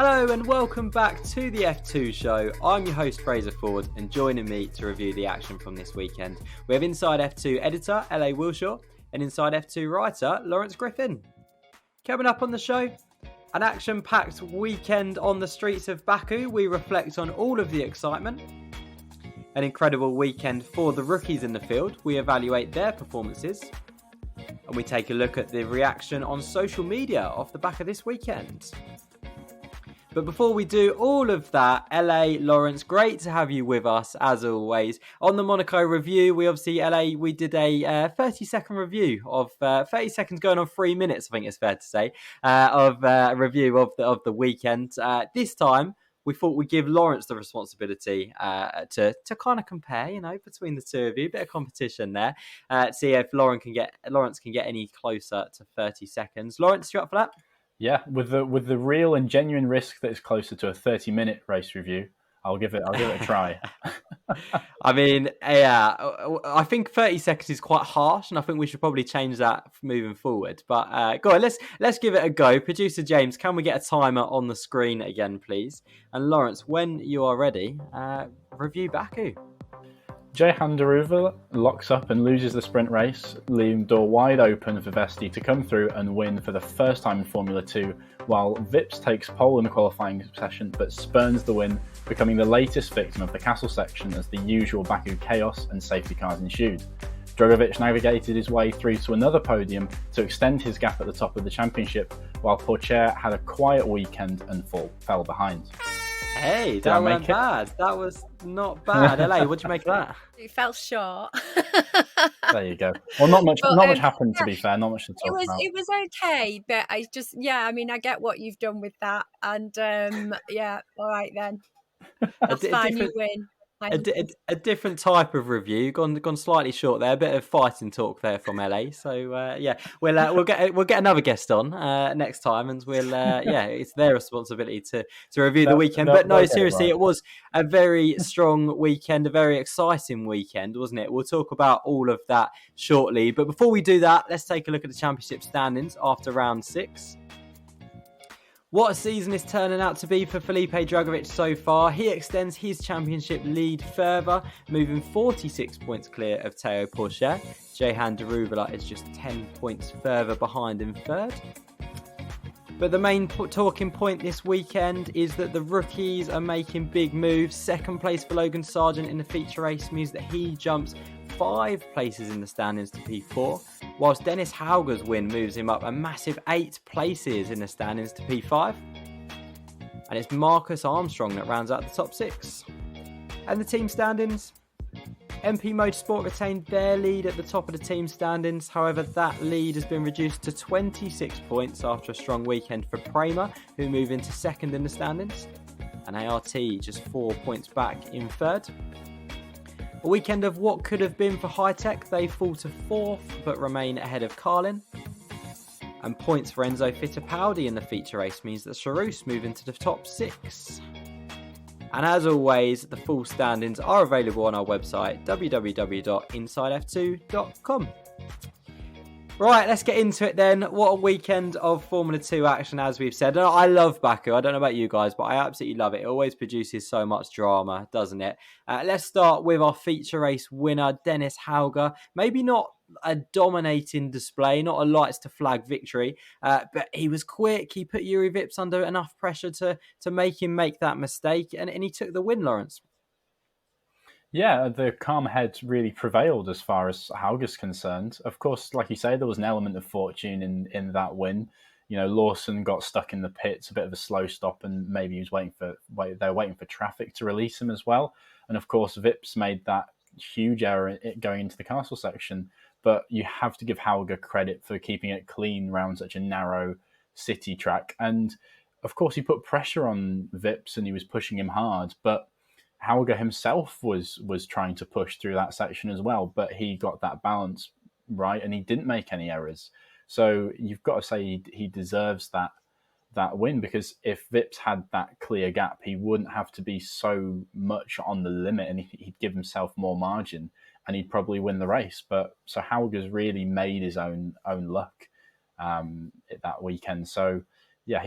Hello and welcome back to the F2 show. I'm your host Fraser Ford, and joining me to review the action from this weekend, we have Inside F2 editor LA Wilshaw and Inside F2 writer Lawrence Griffin. Coming up on the show, an action-packed weekend on the streets of Baku. We reflect on all of the excitement. An incredible weekend for the rookies in the field. We evaluate their performances. And we take a look at the reaction on social media off the back of this weekend. But before we do all of that, LA, Lawrence, great to have you with us as always. On the Monaco review, we did a 30-second review of 30 seconds going on 3 minutes, I think it's fair to say, of a review of the weekend. This time, we thought we'd give Lawrence the responsibility to kind of compare, between the two of you, a bit of competition there. See if Lawrence can get any closer to 30 seconds. Lawrence, you up for that? Yeah, with the real and genuine risk that it's closer to a 30-minute race review, I'll give it a try. I mean, yeah, I think 30 seconds is quite harsh, and I think we should probably change that moving forward. But go on, let's give it a go. Producer James, can we get a timer on the screen again, please? And Lawrence, when you are ready, review Baku. Jehan Daruvala locks up and loses the sprint race, leaving the door wide open for Vesti to come through and win for the first time in Formula 2, while Vips takes pole in the qualifying session but spurns the win, becoming the latest victim of the castle section as the usual Baku chaos and safety cars ensued. Drogovic navigated his way through to another podium to extend his gap at the top of the championship, while Pourchaire had a quiet weekend and fell behind. Hey, that wasn't bad. That was not bad. LA, what'd you make of that? It fell short. There you go. Well, not much happened, to be fair. Not much to talk about. It was okay, but I get what you've done with that. And all right then. That's fine, you win. A different type of review, gone slightly short there. A bit of fighting talk there from LA. So we'll get another guest on next time, and it's their responsibility to review the weekend. But no, seriously, right. It was a very strong weekend, a very exciting weekend, wasn't it? We'll talk about all of that shortly. But before we do that, let's take a look at the championship standings after round 6. What a season is turning out to be for Felipe Drugovich so far. He extends his championship lead further, moving 46 points clear of Théo Pourchaire. Jehan Daruvala is just 10 points further behind in third. But the main talking point this weekend is that the rookies are making big moves. Second place for Logan Sargent in the feature race means that he jumps 5 places in the standings to P4, whilst Dennis Hauger's win moves him up a massive 8 places in the standings to P5. And it's Marcus Armstrong that rounds out the top 6. And the team standings, MP Motorsport retained their lead at the top of the team standings. However, that lead has been reduced to 26 points after a strong weekend for Prema, who move into second in the standings. And ART just 4 points back in third. A weekend of what could have been for High Tech. They fall to 4th but remain ahead of Carlin. And points for Enzo Fittipaldi in the feature race means that Charouz move into the top 6. And as always, the full standings are available on our website, www.insidef2.com. Right, let's get into it then. What a weekend of Formula 2 action, as we've said. And I love Baku. I don't know about you guys, but I absolutely love it. It always produces so much drama, doesn't it? Let's start with our feature race winner, Dennis Hauger. Maybe not a dominating display, not a lights to flag victory, but he was quick. He put Yuri Vips under enough pressure to make him make that mistake, and he took the win, Lawrence. Yeah, the calm head really prevailed as far as Hauger's concerned. Of course, like you say, there was an element of fortune in that win. Lawson got stuck in the pits, a bit of a slow stop, and maybe he was they were waiting for traffic to release him as well. And of course, Vips made that huge error going into the castle section. But you have to give Hauger credit for keeping it clean around such a narrow city track. And of course, he put pressure on Vips and he was pushing him hard, but Hauger himself was trying to push through that section as well, but he got that balance right and he didn't make any errors. So you've got to say he deserves that win, because if Vips had that clear gap, he wouldn't have to be so much on the limit and he'd give himself more margin and he'd probably win the race. But so Hauger's really made his own luck that weekend. So yeah,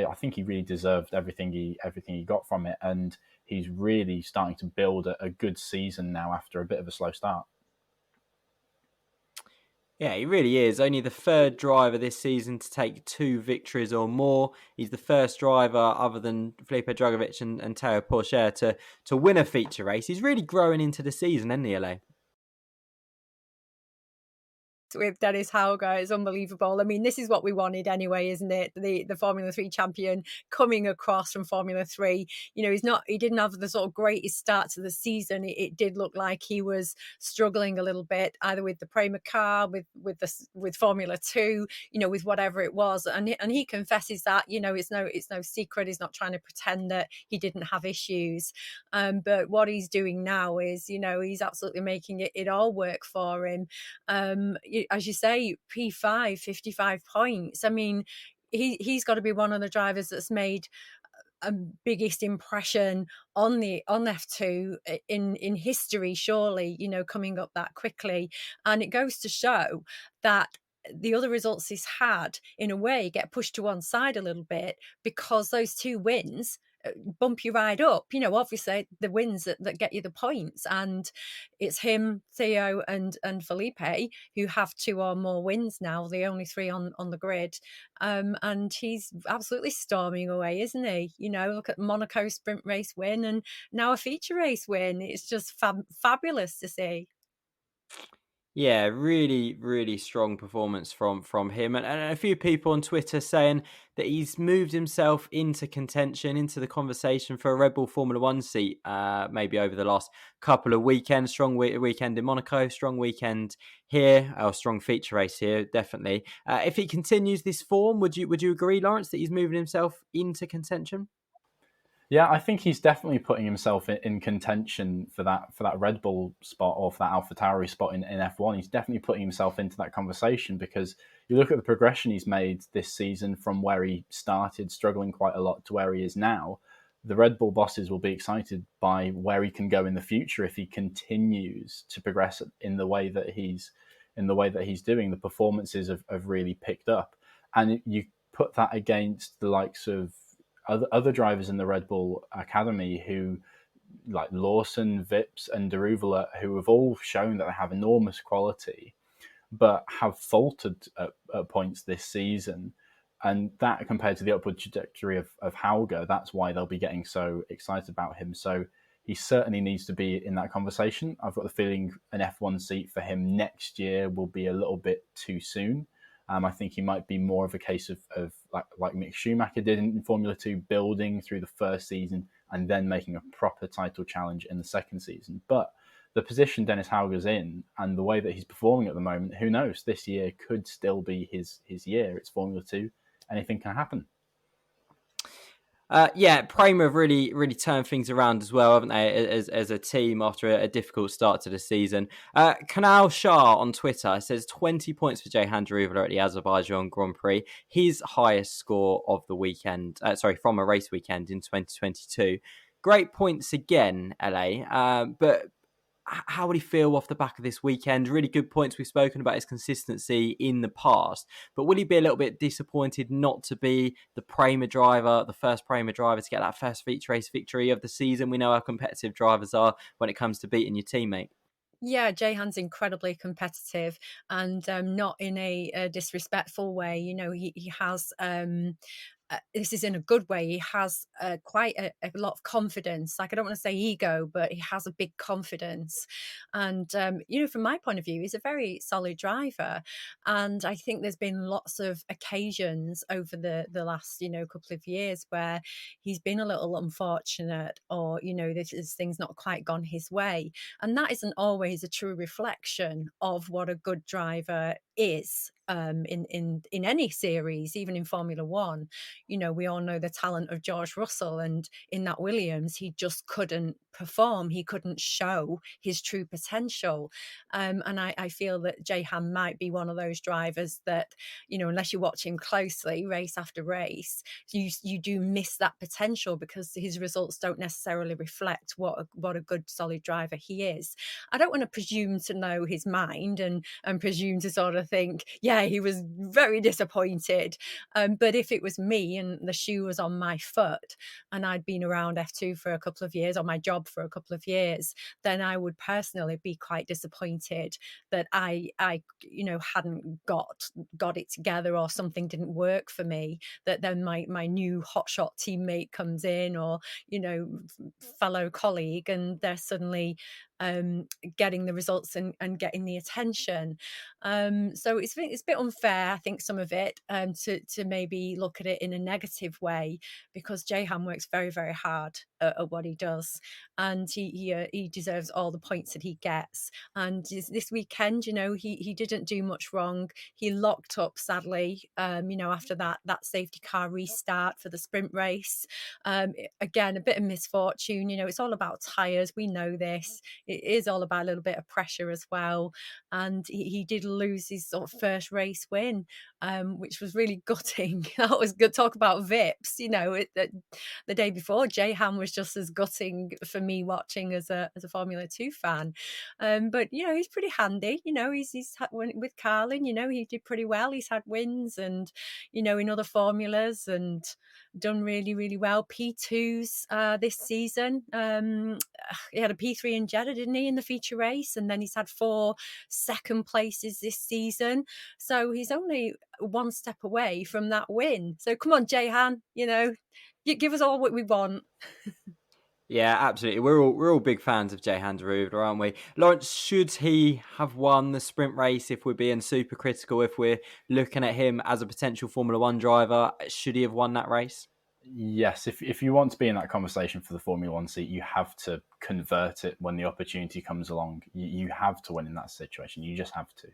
I think he really deserved everything he got from it, and he's really starting to build a good season now after a bit of a slow start. Yeah, he really is. Only the third driver this season to take 2 victories or more. He's the first driver, other than Felipe Drugovich and Teo Pourchaire, to win a feature race. He's really growing into the season, isn't he, LA? With Dennis Hauger is unbelievable. I mean, this is what we wanted anyway, isn't it? The Formula 3 champion coming across from Formula 3. You know, he didn't have the sort of greatest start to the season. It did look like he was struggling a little bit, either with the Prema car, with Formula 2, you know, with whatever it was. And he confesses that, you know, it's no secret. He's not trying to pretend that he didn't have issues. But what he's doing now is, you know, he's absolutely making it all work for him. As you say, P5, 55 points. I mean, he's got to be one of the drivers that's made a biggest impression on F2 in history, surely, you know, coming up that quickly. And it goes to show that the other results he's had, in a way, get pushed to one side a little bit, because those 2 wins bump you right up. You know, obviously the wins that get you the points, and it's him, Theo and Felipe who have 2 or more wins now, the only 3 on the grid. And he's absolutely storming away, isn't he? You know, look at Monaco sprint race win and now a feature race win. It's just fabulous to see. Yeah, really, really strong performance from him, and a few people on Twitter saying that he's moved himself into contention, into the conversation for a Red Bull Formula One seat. Maybe over the last couple of weekends, strong weekend in Monaco, strong weekend here, or strong feature race here, definitely. If he continues this form, would you agree, Lawrence, that he's moving himself into contention? Yeah, I think he's definitely putting himself in contention for that Red Bull spot, or for that AlphaTauri spot in F1. He's definitely putting himself into that conversation, because you look at the progression he's made this season from where he started struggling quite a lot to where he is now. The Red Bull bosses will be excited by where he can go in the future if he continues to progress in the way that he's doing. The performances have really picked up, and you put that against the likes of other drivers in the Red Bull Academy, who, like Lawson, Vips, and Deruvala, who have all shown that they have enormous quality, but have faltered at points this season. And that, compared to the upward trajectory of Hauger, that's why they'll be getting so excited about him. So he certainly needs to be in that conversation. I've got the feeling an F1 seat for him next year will be a little bit too soon. I think he might be more of a case of like Mick Schumacher did in Formula 2, building through the first season and then making a proper title challenge in the second season. But the position Dennis Hauger's in and the way that he's performing at the moment, who knows? This year could still be his year. It's Formula 2. Anything can happen. Yeah, Prema have really turned things around as well, haven't they, as a team after a difficult start to the season. Kanal Shah on Twitter says 20 points for Jehan Deruvala at the Azerbaijan Grand Prix, his highest score of the weekend, from a race weekend in 2022. Great points again, LA, but how would he feel off the back of this weekend? Really good points. We've spoken about his consistency in the past, but will he be a little bit disappointed not to be the Prema driver, the first Prema driver to get that first feature race victory of the season? We know how competitive drivers are when it comes to beating your teammate. Yeah, Jehan's incredibly competitive, and not in a disrespectful way. You know, he has this is in a good way. He has quite a lot of confidence. Like, I don't want to say ego, but he has a big confidence. And, you know, from my point of view, he's a very solid driver. And I think there's been lots of occasions over the last, you know, couple of years where he's been a little unfortunate, or, you know, this thing's not quite gone his way. And that isn't always a true reflection of what a good driver is in any series, even in Formula One. You know, we all know the talent of George Russell, and in that Williams, he just couldn't perform. He couldn't show his true potential. And I feel that Jehan might be one of those drivers that, you know, unless you watch him closely, race after race, you do miss that potential, because his results don't necessarily reflect what a good solid driver he is. I don't want to presume to know his mind and presume to sort of think, yeah, say he was very disappointed. But if it was me and the shoe was on my foot and I'd been around F2 for a couple of years, on my job for a couple of years, then I would personally be quite disappointed that I hadn't got it together, or something didn't work for me, that then my new hotshot teammate comes in, or fellow colleague, and they're suddenly getting the results and getting the attention. So it's a bit unfair, I think, some of it, to maybe look at it in a negative way, because Jehan works very, very hard at what he does, and he deserves all the points that he gets. And this weekend, he didn't do much wrong. He locked up, sadly, after that safety car restart for the sprint race. Again, a bit of misfortune. It's all about tyres. We know this. It is all about a little bit of pressure as well. And he did lose his sort of first race win, which was really gutting. That was good. Talk about Vips. The day before, Jehan was just as gutting for me watching as a Formula 2 fan. But he's pretty handy. He's with Carlin. He did pretty well. He's had wins, and in other formulas, and done really, really well. P2s this season. He had a P3 in Jeddah, didn't he, in the feature race? And then he's had 4 second places this season. So he's only one step away from that win. So come on, Jehan, give us all what we want. Yeah, absolutely. We're all big fans of Jehan Daruda, aren't we? Lawrence, should he have won the sprint race, if we're being super critical, if we're looking at him as a potential Formula One driver, should he have won that race? Yes, if you want to be in that conversation for the Formula One seat, you have to convert it when the opportunity comes along. You have to win in that situation. You just have to.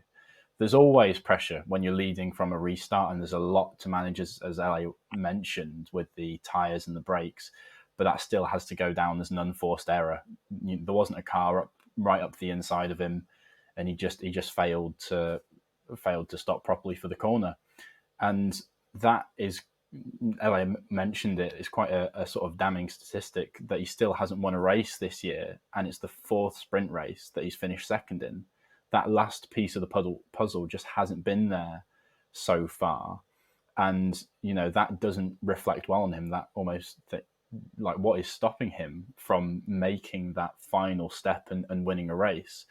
There's always pressure when you're leading from a restart, and there's a lot to manage, as LA mentioned, with the tyres and the brakes. But that still has to go down as an unforced error. There wasn't a car right up the inside of him, and he just failed to stop properly for the corner. And that is, LA mentioned it, is quite a sort of damning statistic that he still hasn't won a race this year, and it's the 4th sprint race that he's finished second in. That last piece of the puzzle just hasn't been there so far, and that doesn't reflect well on him. That almost like, what is stopping him from making that final step and winning a race?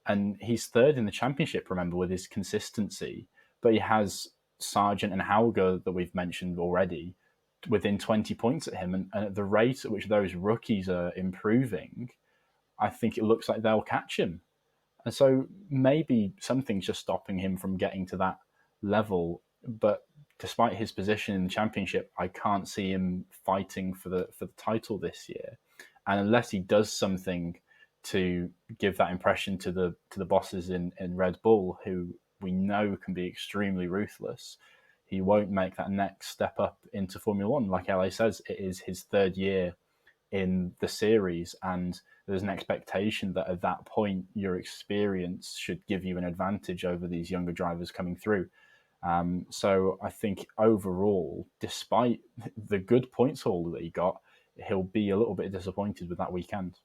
And he's 3rd in the championship, remember, with his consistency, but he has Sargent and Hauger, that we've mentioned already, within 20 points at him. And at the rate at which those rookies are improving, I think it looks like they'll catch him. And so maybe something's just stopping him from getting to that level. But despite his position in the championship, I can't see him fighting for the title this year. And unless he does something to give that impression to the bosses in Red Bull, who we know can be extremely ruthless, he won't make that next step up into Formula One. Like LA says, it is his 3rd year in the series, and there's an expectation that at that point your experience should give you an advantage over these younger drivers coming through. So I think overall, despite the good points haul that he got, he'll be a little bit disappointed with that weekend.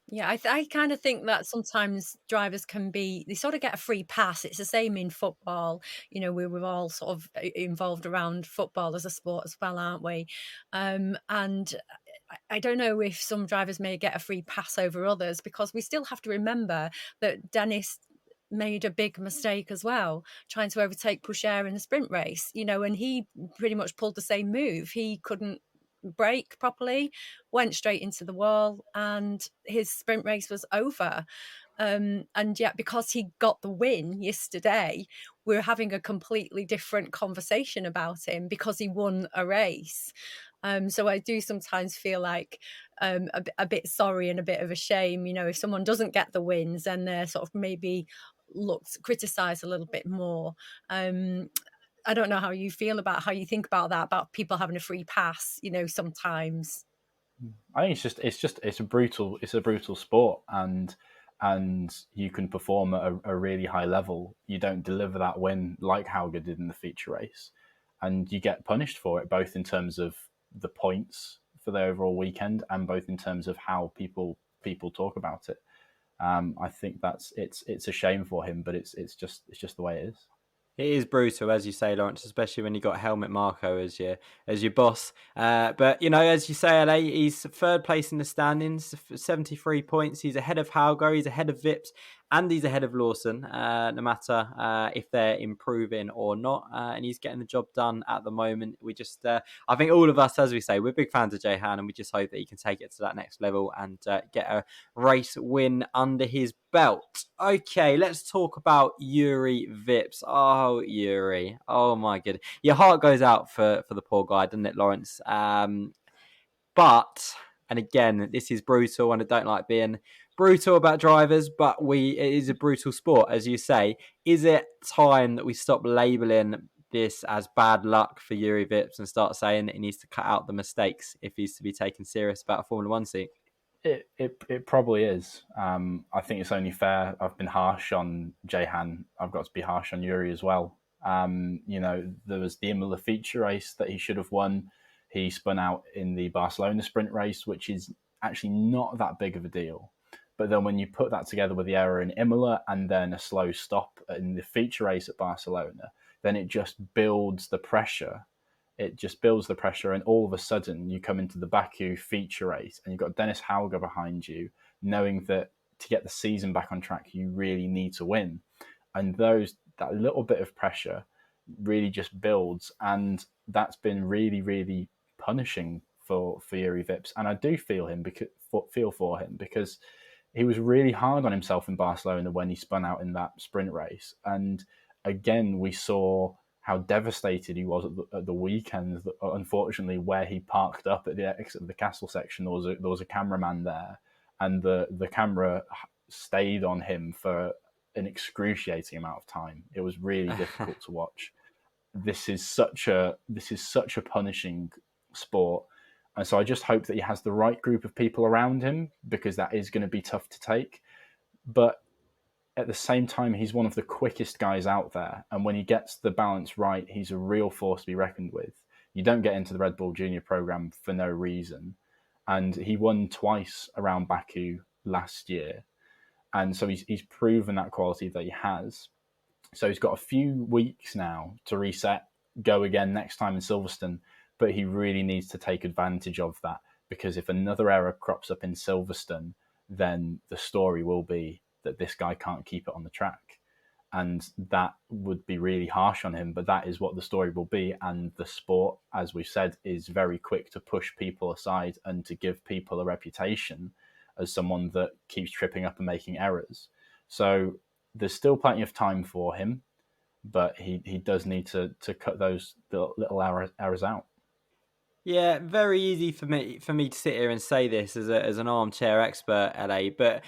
Yeah, I kind of think that sometimes drivers they sort of get a free pass. It's the same in football. We're all sort of involved around football as a sport as well, aren't we? And I don't know if some drivers may get a free pass over others, because we still have to remember that Dennis made a big mistake as well, trying to overtake Poucher in the sprint race, and he pretty much pulled the same move. He couldn't brake properly, went straight into the wall, and his sprint race was over. And yet, because he got the win yesterday, we're having a completely different conversation about him because he won a race. So I do sometimes feel like a bit sorry and a bit of a shame, if someone doesn't get the wins, and they're sort of maybe criticised a little bit more. I don't know how you feel about how you think about that, about people having a free pass, sometimes. I think it's a brutal sport, and you can perform at a really high level. You don't deliver that win like Hauger did in the feature race, and you get punished for it, both in terms of the points for the overall weekend, and both in terms of how people talk about it. I think it's a shame for him, but it's just the way it is. It is brutal, as you say, Lawrence, especially when you got Helmut Marko as your boss. But as you say, LA, he's third place in the standings, 73 points. He's ahead of Hauger, he's ahead of Vips, and he's ahead of Lawson. No matter if they're improving or not, and he's getting the job done at the moment. We just, I think, all of us, as we say, we're big fans of Jehan, and we just hope that he can take it to that next level and get a race win under his belt. Okay, let's talk about Yuri Vips. Oh, Yuri. Oh my goodness. Your heart goes out for the poor guy, doesn't it, Lawrence? But, and again, this is brutal, and I don't like being brutal about drivers, but it is a brutal sport, as you say. Is it time that we stop labelling this as bad luck for Yuri Vips and start saying that he needs to cut out the mistakes if he's to be taken serious about a Formula One seat? It probably is. I think it's only fair. I've been harsh on Jehan. I've got to be harsh on Yuri as well. There was the Imola feature race that he should have won. He spun out in the Barcelona sprint race, which is actually not that big of a deal. But then when you put that together with the error in Imola and then a slow stop in the feature race at Barcelona, then it just builds the pressure. And all of a sudden you come into the Baku feature race and you've got Dennis Hauger behind you, knowing that to get the season back on track you really need to win, and that little bit of pressure really just builds, and that's been really, really punishing for Yuri Vips. And I do feel for him because he was really hard on himself in Barcelona when he spun out in that sprint race, and again we saw how devastated he was at the weekend. Unfortunately, where he parked up at the exit of the castle section, there was a cameraman there, and the camera stayed on him for an excruciating amount of time. It was really difficult to watch. This is such a punishing sport, and so I just hope that he has the right group of people around him, because that is going to be tough to take. But at the same time, he's one of the quickest guys out there. And when he gets the balance right, he's a real force to be reckoned with. You don't get into the Red Bull Junior program for no reason. And he won twice around Baku last year. And so he's proven that quality that he has. So he's got a few weeks now to reset, go again next time in Silverstone. But he really needs to take advantage of that, because if another error crops up in Silverstone, then the story will be that this guy can't keep it on the track. And that would be really harsh on him, but that is what the story will be. And the sport, as we've said, is very quick to push people aside and to give people a reputation as someone that keeps tripping up and making errors. So there's still plenty of time for him, but he does need to cut those little errors out. Yeah, very easy for me to sit here and say this as an armchair expert, LA, but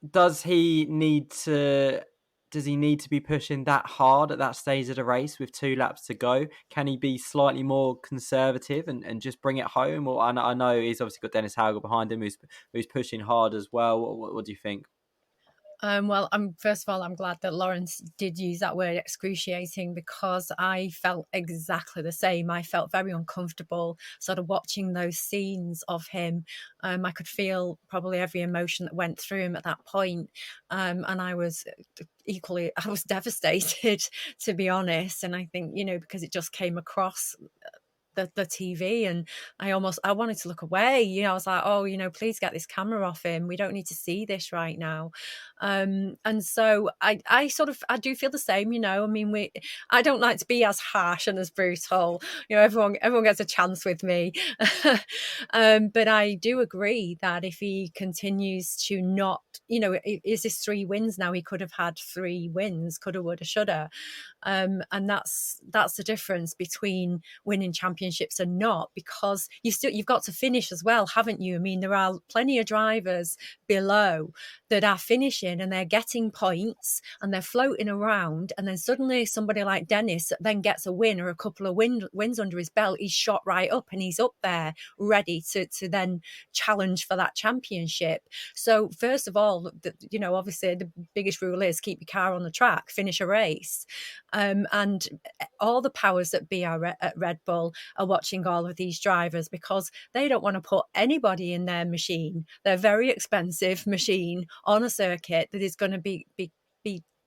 does he need to be pushing that hard at that stage of the race with 2 laps to go? Can he be slightly more conservative and just bring it home? Or I know he's obviously got Dennis Hauger behind him who's pushing hard as well. What do you think? Well, first of all, I'm glad that Lawrence did use that word excruciating, because I felt exactly the same. I felt very uncomfortable sort of watching those scenes of him. I could feel probably every emotion that went through him at that point. And I was devastated, to be honest. And I think, because it just came across the TV, and I wanted to look away. I was like, oh, please get this camera off him. We don't need to see this right now. And so I do feel the same. I mean, I don't like to be as harsh and as brutal. Everyone gets a chance with me. But I do agree that if he continues to not, is this 3 wins now? He could have had 3 wins, coulda, woulda, shoulda. And that's the difference between winning championships and not, because you've got to finish as well, haven't you? I mean, there are plenty of drivers below that are finishing and they're getting points and they're floating around, and then suddenly somebody like Dennis then gets a win or a couple of wins under his belt. He's shot right up and he's up there ready to then challenge for that championship. So first of all, obviously the biggest rule is keep your car on the track, finish a race. And all the powers that be are at Red Bull are watching all of these drivers, because they don't want to put anybody in their machine, their very expensive machine, on a circuit that is going to be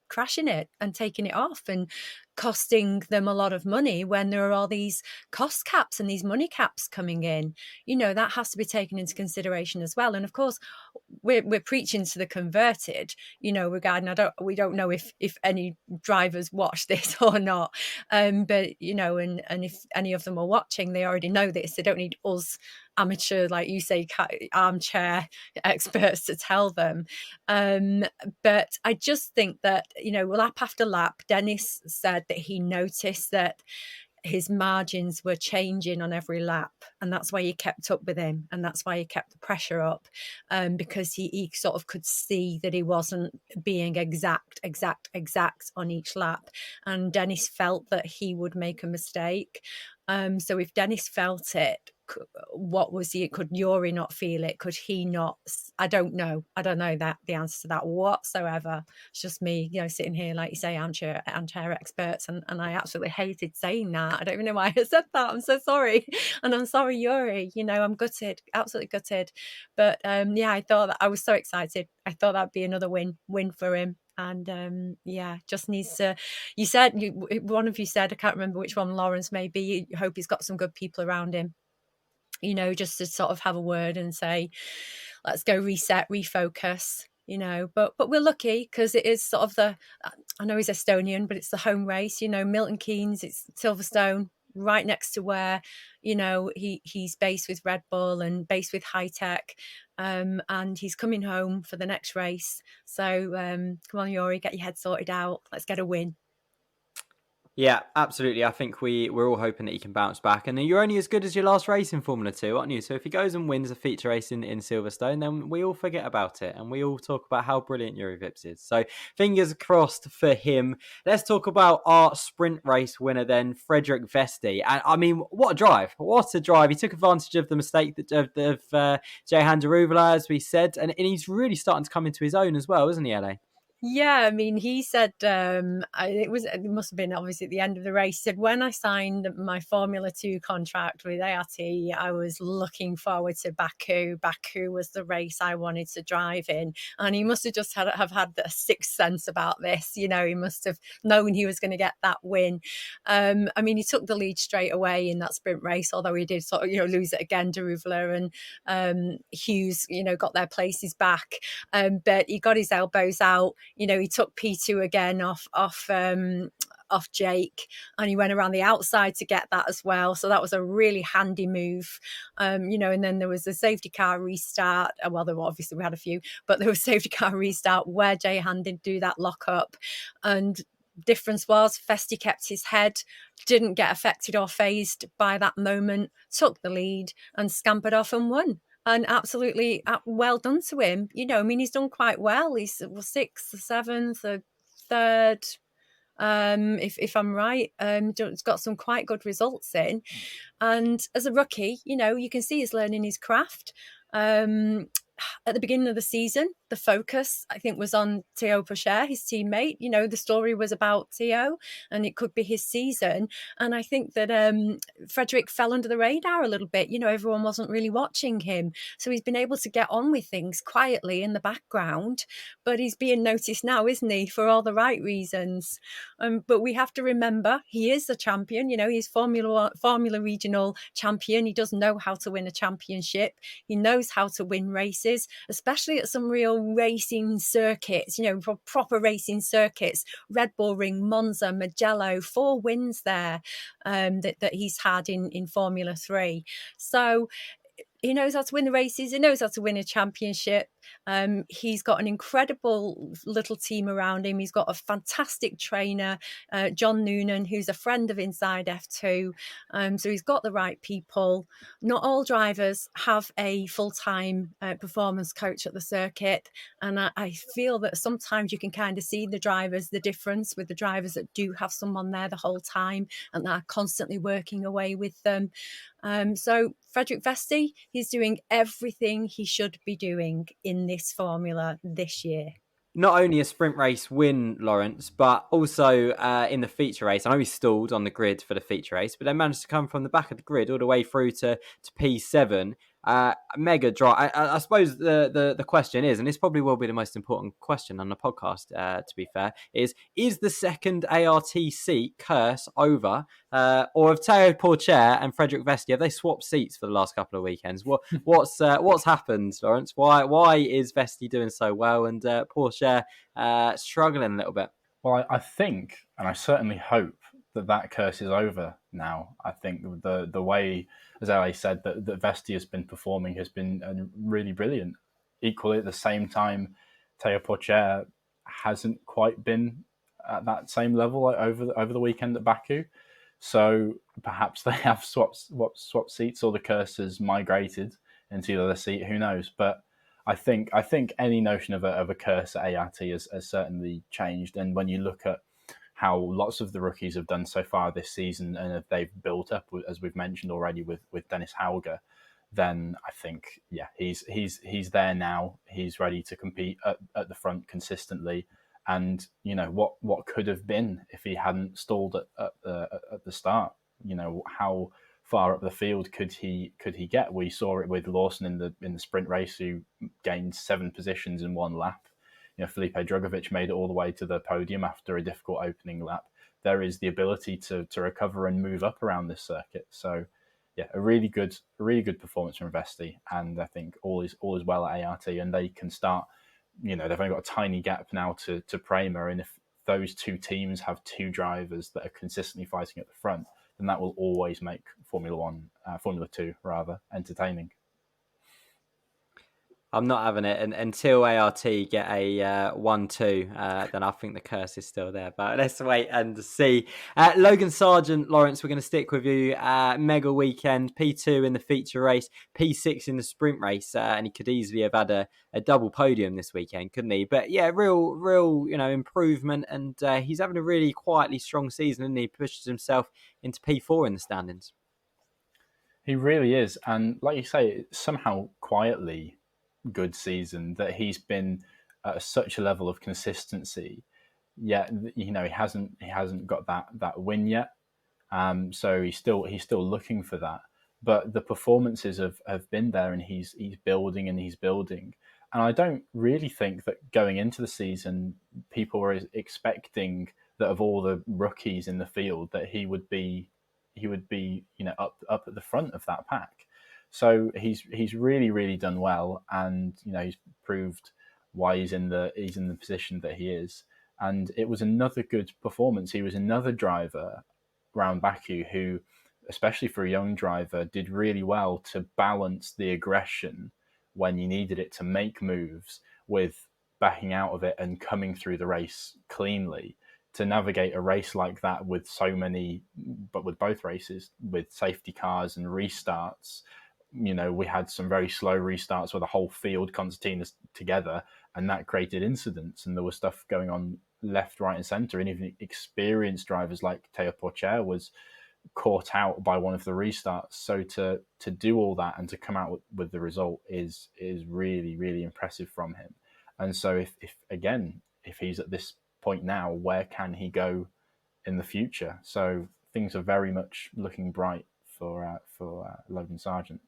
crashing it and taking it off and costing them a lot of money, when there are all these cost caps and these money caps coming in. That has to be taken into consideration as well. And of course, we're preaching to the converted, regarding, we don't know if any drivers watch this or not, but and if any of them are watching, they already know this. They don't need us amateur, like you say, armchair experts to tell them. But I just think that, lap after lap, Dennis said that he noticed that his margins were changing on every lap, and that's why he kept up with him, and that's why he kept the pressure up, because he sort of could see that he wasn't being exact on each lap, and Dennis felt that he would make a mistake. So if Dennis felt it, what was he? Could Yuri not feel it? Could he not? I don't know that the answer to that whatsoever. It's just me, sitting here, like you say, armchair experts, and I absolutely hated saying that. I don't even know why I said that. I'm so sorry, and I'm sorry, Yuri. I'm gutted, absolutely gutted. But I thought that I was so excited. I thought that'd be another win for him. And just needs to. You said, one of you said, I can't remember which one, Lawrence, maybe, you hope he's got some good people around him, just to sort of have a word and say, let's go reset, refocus, but we're lucky, because it is sort of I know he's Estonian, but it's the home race, Milton Keynes, it's Silverstone, right next to where, he's based with Red Bull and based with High Tech. And he's coming home for the next race. So come on, Yuri, get your head sorted out. Let's get a win. Yeah, absolutely. I think we're all hoping that he can bounce back. And you're only as good as your last race in Formula 2, aren't you? So if he goes and wins a feature race in Silverstone, then we all forget about it. And we all talk about how brilliant Yuri Vips is. So fingers crossed for him. Let's talk about our sprint race winner then, Frederik Vesti. And I mean, what a drive. What a drive. He took advantage of the mistake of Jehan Daruvala, as we said. And he's really starting to come into his own as well, isn't he, LA? Yeah, I mean, he said, it must have been obviously at the end of the race, he said, when I signed my Formula 2 contract with ART, I was looking forward to Baku. Baku was the race I wanted to drive in. And he must have just have had the sixth sense about this. He must have known he was going to get that win. I mean, he took the lead straight away in that sprint race, although he did sort of, lose it again. Daruvala and Hughes, got their places back. But he got his elbows out. He took P2 again off Jake, and he went around the outside to get that as well. So that was a really handy move. And then there was a safety car restart. Well, we had a few, but there was a safety car restart where Jehan did do that lock up. And difference was Vesti kept his head, didn't get affected or phased by that moment, took the lead and scampered off and won. And absolutely well done to him. I mean, he's done quite well. He's sixth, seventh, third, if I'm right. He's got some quite good results in. And as a rookie, you can see he's learning his craft. At the beginning of the season, the focus, I think, was on Theo Pocher, his teammate. The story was about Theo, and it could be his season. And I think that Frederik fell under the radar a little bit. Everyone wasn't really watching him. So he's been able to get on with things quietly in the background. But he's being noticed now, isn't he, for all the right reasons. But we have to remember, he is the champion. He's Formula Regional champion. He does know how to win a championship. He knows how to win races, especially at some real racing circuits, proper racing circuits. Red Bull Ring, Monza, Mugello, 4 wins there that he's had in Formula 3. So he knows how to win the races. He knows how to win a championship. He's got an incredible little team around him. He's got a fantastic trainer, John Noonan, who's a friend of Inside F2. So he's got the right people. Not all drivers have a full-time performance coach at the circuit. And I feel that sometimes you can kind of see the difference with the drivers that do have someone there the whole time and that are constantly working away with them. So Frederik Vesti, he's doing everything he should be doing in this formula this year. not only a sprint race win, Lawrence, but also in the feature race. I know he stalled on the grid for the feature race, but they managed to come from the back of the grid all the way through to P7. Mega drive. I suppose the question is, and this probably will be the most important question on the podcast, to be fair, is the second ART seat curse over? Or have Teo Pourchaire and Frederick Vesti, have they swapped seats for the last couple of weekends? What's happened, Lawrence? Why is Vesti doing so well and Pourchaire struggling a little bit? Well, I think, and I certainly hope, that curse is over now. I think the way, as Ali said, that Vesti has been performing has been really brilliant. Equally, at the same time, Teo Pourchaire hasn't quite been at that same level over the weekend at Baku. So perhaps they have swapped seats, or the curse has migrated into the other seat. Who knows? But I think any notion of a curse at ART has certainly changed. And when you look at how lots of the rookies have done so far this season, and they've built up, as we've mentioned already, with Dennis Hauger, then I think he's there now. He's ready to compete at the front consistently. And what could have been if he hadn't stalled at the start? How far up the field could he get? We saw it with Lawson in the sprint race, who gained 7 positions in 1 lap. Felipe Drugovich made it all the way to the podium after a difficult opening lap. There is the ability to recover and move up around this circuit. So, yeah, a really good performance from Vesti, and I think all is well at ART, and they can start. They've only got a tiny gap now to Prema, and if those 2 teams have 2 drivers that are consistently fighting at the front, then that will always make Formula 2 rather entertaining. I'm not having it until ART get a 1-2. Then I think the curse is still there. But let's wait and see. Logan Sargent, Lawrence, we're going to stick with you. Mega weekend, P2 in the feature race, P6 in the sprint race, and he could easily have had a double podium this weekend, couldn't he? But yeah, real, improvement, and he's having a really quietly strong season, and he pushes himself into P4 in the standings. He really is, and like you say, somehow quietly good season that he's been at such a level of consistency. Yet he hasn't got that win yet. So he's still looking for that. But the performances have been there, and he's building and he's building. And I don't really think that going into the season, people were expecting that of all the rookies in the field that he would be up at the front of that pack. So he's really done well, and he's proved why he's in the position that he is. And it was another good performance. He was another driver around Baku who, especially for a young driver, did really well to balance the aggression when you needed it to make moves with backing out of it and coming through the race cleanly. To navigate a race like that with with both races, with safety cars and restarts, we had some very slow restarts where the whole field concertinas together, and that created incidents, and there was stuff going on left, right, and centre. And even experienced drivers like Teo Pourchaire was caught out by one of the restarts. So to do all that and to come out with the result is really impressive from him. And so if he's at this point now, where can he go in the future? So things are very much looking bright for Logan Sargent.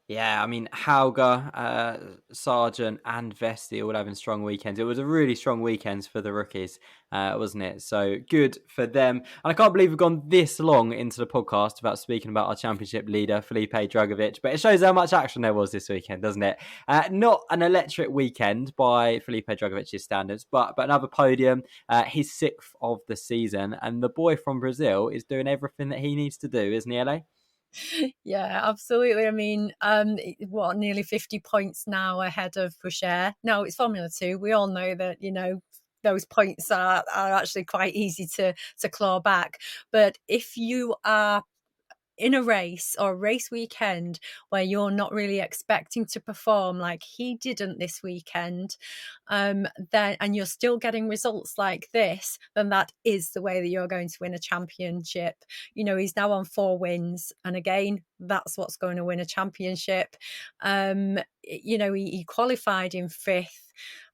Yeah, I mean, Hauger, Sargent and Vesti all having strong weekends. It was a really strong weekend for the rookies, wasn't it? So good for them. And I can't believe we've gone this long into the podcast about speaking about our championship leader, Felipe Drugovich. But it shows how much action there was this weekend, doesn't it? Not an electric weekend by Felipe Drugovich's standards, but another podium, his 6th of the season. And the boy from Brazil is doing everything that he needs to do, isn't he, LA? Yeah, absolutely. I mean, nearly 50 points now ahead of Pourchaire. No, it's Formula 2. We all know that, those points are actually quite easy to claw back. But if you are in a race or race weekend where you're not really expecting to perform like he didn't this weekend, then and you're still getting results like this, then that is the way that you're going to win a championship. He's now on 4 wins, and again, that's what's going to win a championship. He qualified in 5th.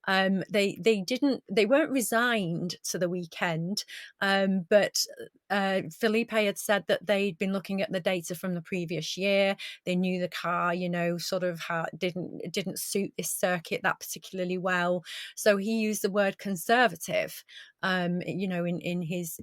They weren't resigned to the weekend, but Felipe had said that they'd been looking at the data from the previous year. They knew the car, sort of didn't suit this circuit that particularly well. So he used the word conservative, in his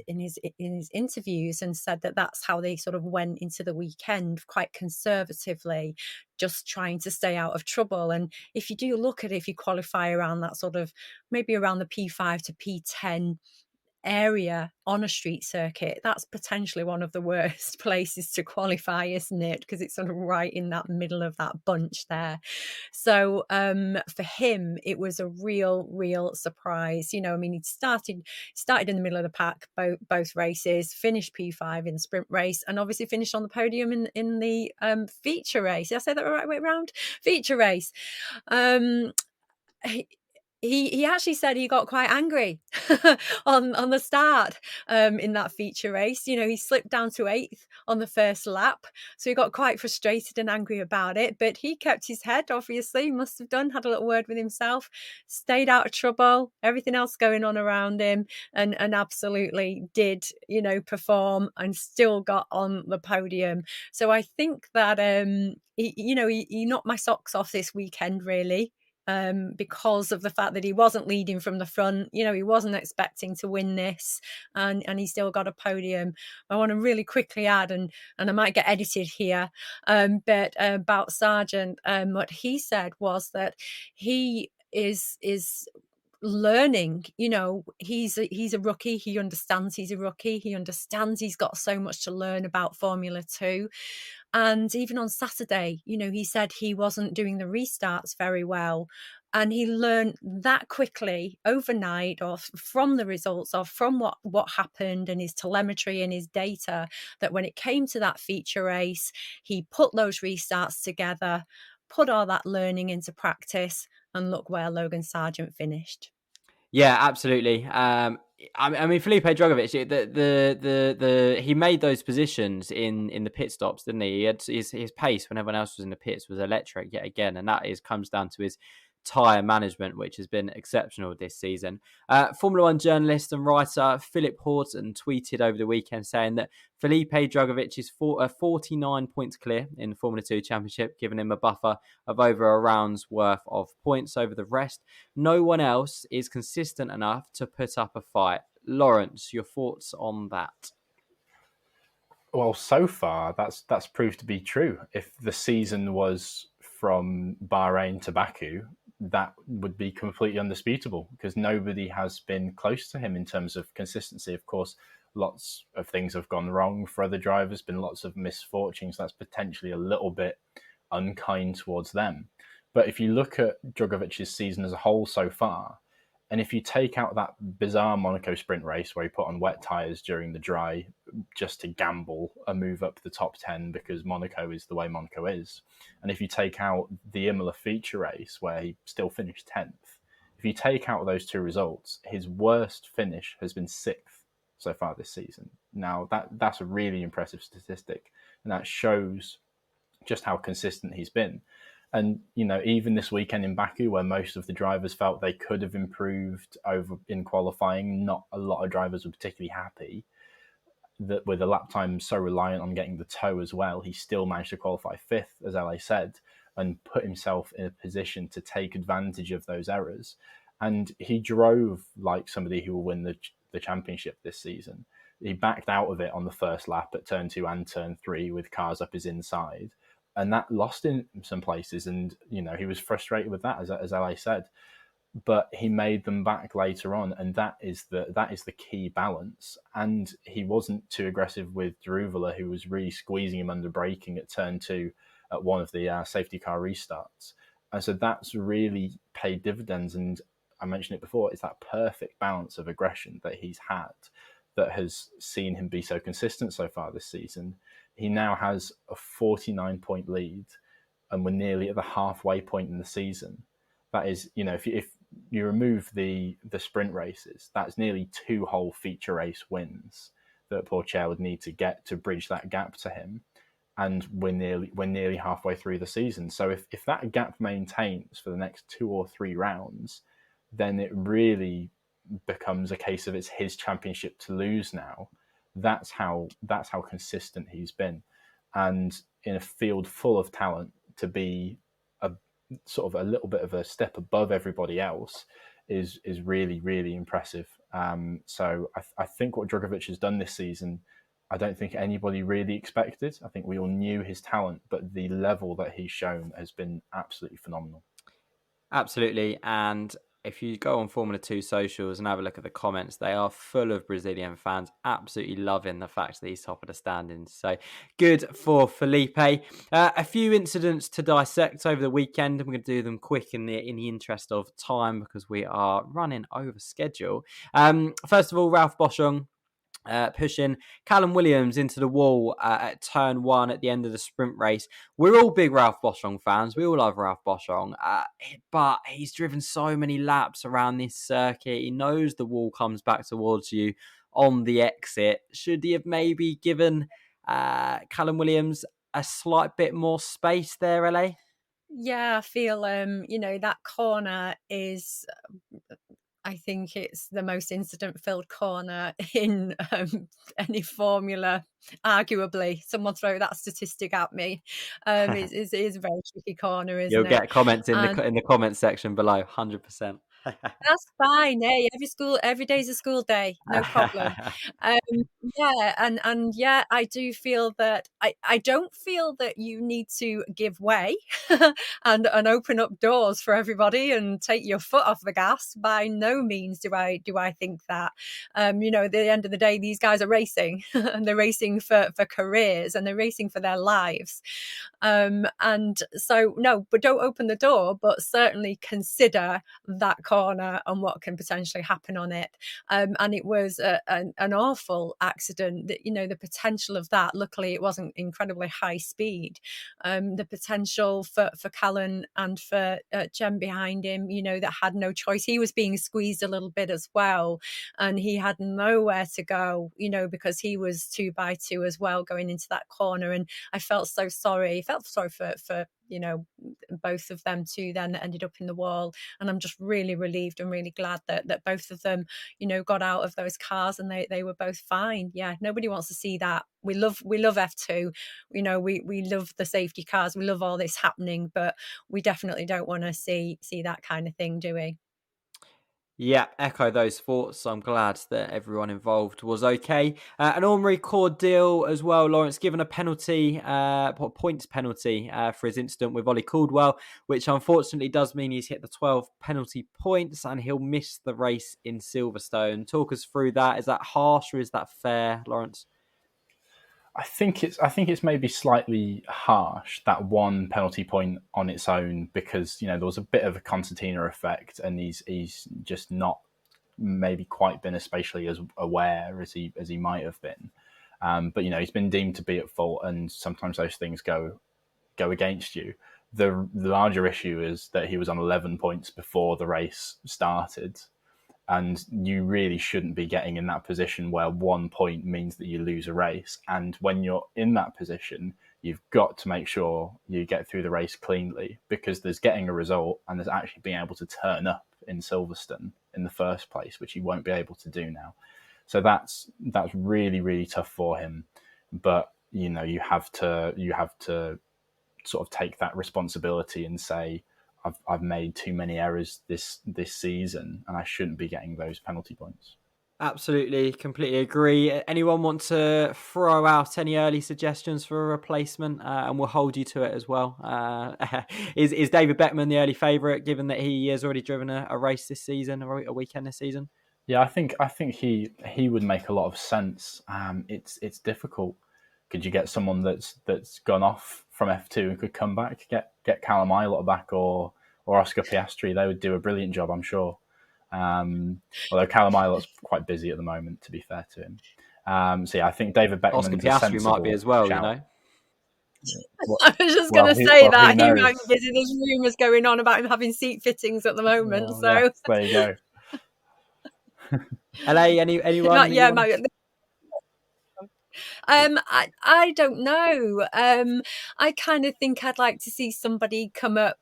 interviews, and said that that's how they sort of went into the weekend, quite conservatively, just trying to stay out of trouble. And if you do look at it, if you qualify around that sort of maybe around the P5 to P10 area on a street circuit, that's potentially one of the worst places to qualify, isn't it? Because it's sort of right in that middle of that bunch there. So for him, it was a real surprise. He started in the middle of the pack, both races, finished P5 in the sprint race, and obviously finished on the podium in the feature race. Did I say that the right way around? Feature race. He actually said he got quite angry on the start in that feature race. He slipped down to 8th on the first lap, so he got quite frustrated and angry about it. But he kept his head, obviously, must have done, had a little word with himself, stayed out of trouble, everything else going on around him, and absolutely did, perform and still got on the podium. So I think that, he knocked my socks off this weekend, really. Because of the fact that he wasn't leading from the front, he wasn't expecting to win this, and he still got a podium. I want to really quickly add, and I might get edited here, but about Sargent, what he said was that he is learning. He's a rookie. He understands he's a rookie. He understands he's got so much to learn about Formula 2. And even on Saturday, he said he wasn't doing the restarts very well. And he learned that quickly overnight, or from the results, or from what happened and his telemetry and his data, that when it came to that feature race, he put those restarts together, put all that learning into practice, and look where Logan Sargent finished. Yeah, absolutely. I mean, Felipe Drugovich, he made those positions in the pit stops, didn't he? He had his pace when everyone else was in the pits was electric yet again, and that comes down to his tyre management, which has been exceptional this season. Formula One journalist and writer Philip Horton tweeted over the weekend saying that Felipe Drugovich is 49 points clear in the Formula 2 Championship, giving him a buffer of over a round's worth of points over the rest. No one else is consistent enough to put up a fight. Lawrence, your thoughts on that? Well, so far, that's proved to be true. If the season was from Bahrain to Baku, that would be completely undisputable, because nobody has been close to him in terms of consistency. Of course, lots of things have gone wrong for other drivers, been lots of misfortunes. That's potentially a little bit unkind towards them. But if you look at Drugovich's season as a whole so far, and if you take out that bizarre Monaco sprint race where he put on wet tyres during the dry just to gamble a move up the top 10 because Monaco is the way Monaco is, and if you take out the Imola feature race where he still finished 10th, if you take out those two results, his worst finish has been 6th so far this season. Now, that's a really impressive statistic, and that shows just how consistent he's been. And, even this weekend in Baku, where most of the drivers felt they could have improved over in qualifying, not a lot of drivers were particularly happy that with a lap time so reliant on getting the toe as well, he still managed to qualify 5th, as LA said, and put himself in a position to take advantage of those errors. And he drove like somebody who will win the championship this season. He backed out of it on the first lap at turn 2 and turn 3 with cars up his inside. And that lost in some places, and he was frustrated with that, as LA said. But he made them back later on, and that is the key balance. And he wasn't too aggressive with Daruvula, who was really squeezing him under braking at turn 2 at one of the safety car restarts. And so that's really paid dividends. And I mentioned it before, it's that perfect balance of aggression that he's had that has seen him be so consistent so far this season. He now has a 49-point lead, and we're nearly at the halfway point in the season. That is, if you remove the sprint races, that's nearly 2 whole feature race wins that Pourchaire would need to get to bridge that gap to him. And we're nearly halfway through the season. So if that gap maintains for the next 2 or 3 rounds, then it really becomes a case of it's his championship to lose now. That's how consistent he's been, and in a field full of talent, to be a sort of a little bit of a step above everybody else is really, really impressive. So I think what Djokovic has done this season, I don't think anybody really expected. I think we all knew his talent, but the level that he's shown has been absolutely phenomenal. Absolutely. And if you go on Formula 2 socials and have a look at the comments, they are full of Brazilian fans absolutely loving the fact that he's top of the standings. So good for Felipe. A few incidents to dissect over the weekend, and we're going to do them quick in the interest of time because we are running over schedule. First of all, Ralph Boschung pushing Callum Williams into the wall at turn 1 at the end of the sprint race. We're all big Ralph Boschung fans. We all love Ralph Boschung. But he's driven so many laps around this circuit. He knows the wall comes back towards you on the exit. Should he have maybe given Callum Williams a slight bit more space there, LA? Yeah, I feel, that corner is... I think it's the most incident-filled corner in any formula, arguably. Someone throw that statistic at me. It is a very tricky corner, isn't it? You'll get comments in the comment section below, 100%. That's fine. Hey, every day's a school day, no problem. I do feel that I don't feel that you need to give way and open up doors for everybody and take your foot off the gas. By no means do I think that. At the end of the day, these guys are racing and they're racing for careers and they're racing for their lives. And so no, but don't open the door, but certainly consider that corner and what can potentially happen on it. And it was an awful accident. That the potential of that. Luckily, it wasn't incredibly high speed. The potential for Callan and for Jem behind him, that had no choice. He was being squeezed a little bit as well, and he had nowhere to go. Because he was 2x2 as well going into that corner, and I felt so sorry. I felt sorry for both of them too then that ended up in the wall, and I'm just really relieved and really glad that both of them got out of those cars and they were both fine. Yeah, nobody wants to see that. We love F2, we love the safety cars, we love all this happening, but we definitely don't want to see that kind of thing, do we? Yeah, echo those thoughts. I'm glad that everyone involved was okay. An Henri Cordeal as well, Lawrence, given a penalty, points penalty for his incident with Ollie Caldwell, which unfortunately does mean he's hit the 12 penalty points and he'll miss the race in Silverstone. Talk us through that. Is that harsh or is that fair, Lawrence? I think it's maybe slightly harsh, that one penalty point on its own, because there was a bit of a concertina effect, and he's just not maybe quite been especially as aware as he might have been. But he's been deemed to be at fault, and sometimes those things go against you. The larger issue is that he was on 11 points before the race started. And you really shouldn't be getting in that position where 1 point means that you lose a race. And when you're in that position, you've got to make sure you get through the race cleanly, because there's getting a result and there's actually being able to turn up in Silverstone in the first place, which you won't be able to do now. So that's really, really tough for him. But you have to sort of take that responsibility and say, I've made too many errors this season, and I shouldn't be getting those penalty points. Absolutely, completely agree. Anyone want to throw out any early suggestions for a replacement? And we'll hold you to it as well. Is David Beckman the early favourite, given that he has already driven a race this season, or a weekend this season? Yeah, I think he would make a lot of sense. It's difficult. Could you get someone that's gone off from F2 and could come back? Get Callum Ilott back or Oscar Piastri? They would do a brilliant job, I'm sure. Although Callum Ilott's quite busy at the moment, to be fair to him. So yeah, I think David Beckman's Oscar Piastri might be as well, shout. I was just going to say that he might be busy. There's rumours going on about him having seat fittings at the moment. Well, so yes, there you go. LA, anyone? I don't know. I kind of think I'd like to see somebody come up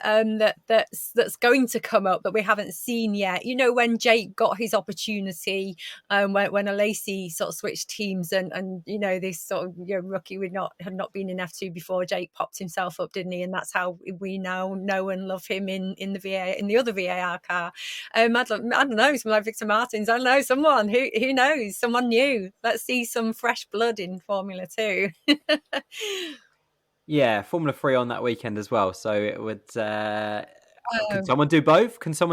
that's going to come up that we haven't seen yet. You know, when Jake got his opportunity, when Alesi sort of switched teams, and you know, this sort of rookie had not been in F2 before. Jake popped himself up, didn't he? And that's how we now know and love him in the other VAR car. I don't know, someone like Victor Martins. I don't know, someone who knows, someone new. Let's see some fresh blood in Formula 2. Yeah, Formula 3 on that weekend as well. So it would. Can someone do both? Can they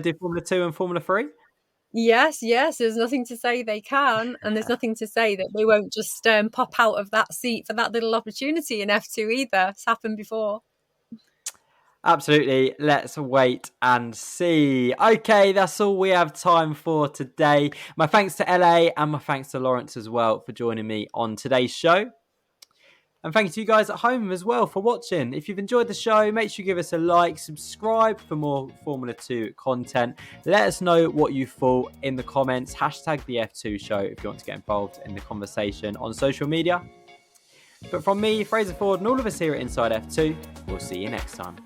do Formula 2 and Formula 3? Yes. There's nothing to say they can, and there's nothing to say that they won't just pop out of that seat for that little opportunity in F2 either. It's happened before. Absolutely. Let's wait and see. Okay, that's all we have time for today. My thanks to LA and my thanks to Lawrence as well for joining me on today's show. And thank you to you guys at home as well for watching. If you've enjoyed the show, make sure you give us a like, subscribe for more Formula 2 content. Let us know what you thought in the comments. Hashtag the F2 show if you want to get involved in the conversation on social media. But from me, Fraser Ford, and all of us here at Inside F2, we'll see you next time.